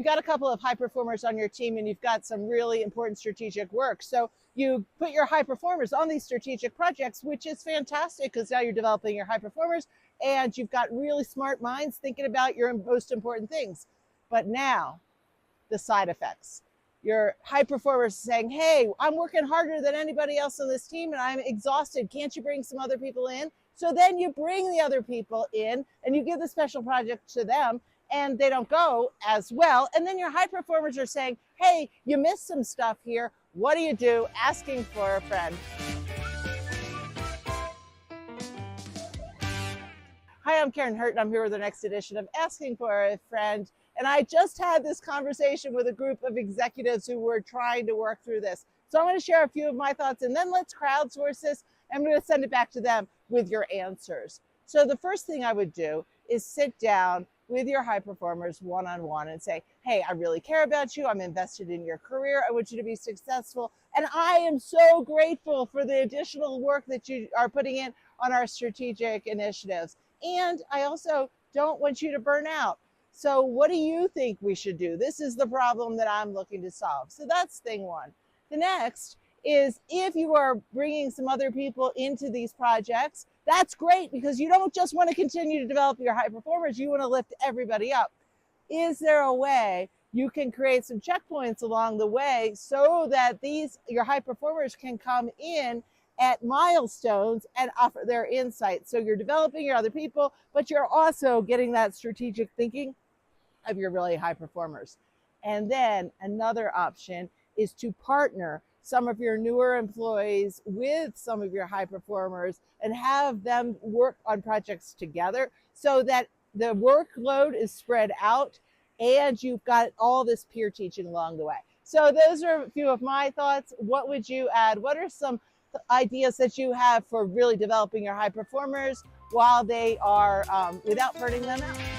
got a couple of high performers on your team and you've got some really important strategic work. So you put your high performers on these strategic projects, which is fantastic because now you're developing your high performers and you've got really smart minds thinking about your most important things. But now the side effects. Your high performers saying, hey, I'm working harder than anybody else on this team and I'm exhausted. Can't you bring some other people in? So then you bring the other people in and you give the special project to them and they don't go as well. And then your high performers are saying, hey, you missed some stuff here. What do? Asking for a friend. Hi, I'm Karin Hurt and I'm here with the next edition of Asking for a Friend. And I just had this conversation with a group of executives who were trying to work through this. So I'm going to share a few of my thoughts and then let's crowdsource this. I'm going to send it back to them with your answers. So the first thing I would do is sit down with your high performers one-on-one and say, hey, I really care about you. I'm invested in your career. I want you to be successful. And I am so grateful for the additional work that you are putting in on our strategic initiatives. And I also don't want you to burn out. So what do you think we should do? This is the problem that I'm looking to solve. So that's thing one. The next is if you are bringing some other people into these projects, that's great because you don't just want to continue to develop your high performers, you want to lift everybody up. Is there a way you can create some checkpoints along the way so that your high performers can come in at milestones and offer their insights? So you're developing your other people, but you're also getting that strategic thinking of your really high performers. And then another option is to partner some of your newer employees with some of your high performers and have them work on projects together so that the workload is spread out and you've got all this peer teaching along the way. So those are a few of my thoughts. What would you add? What are some ideas that you have for really developing your high performers while they are without burning them out?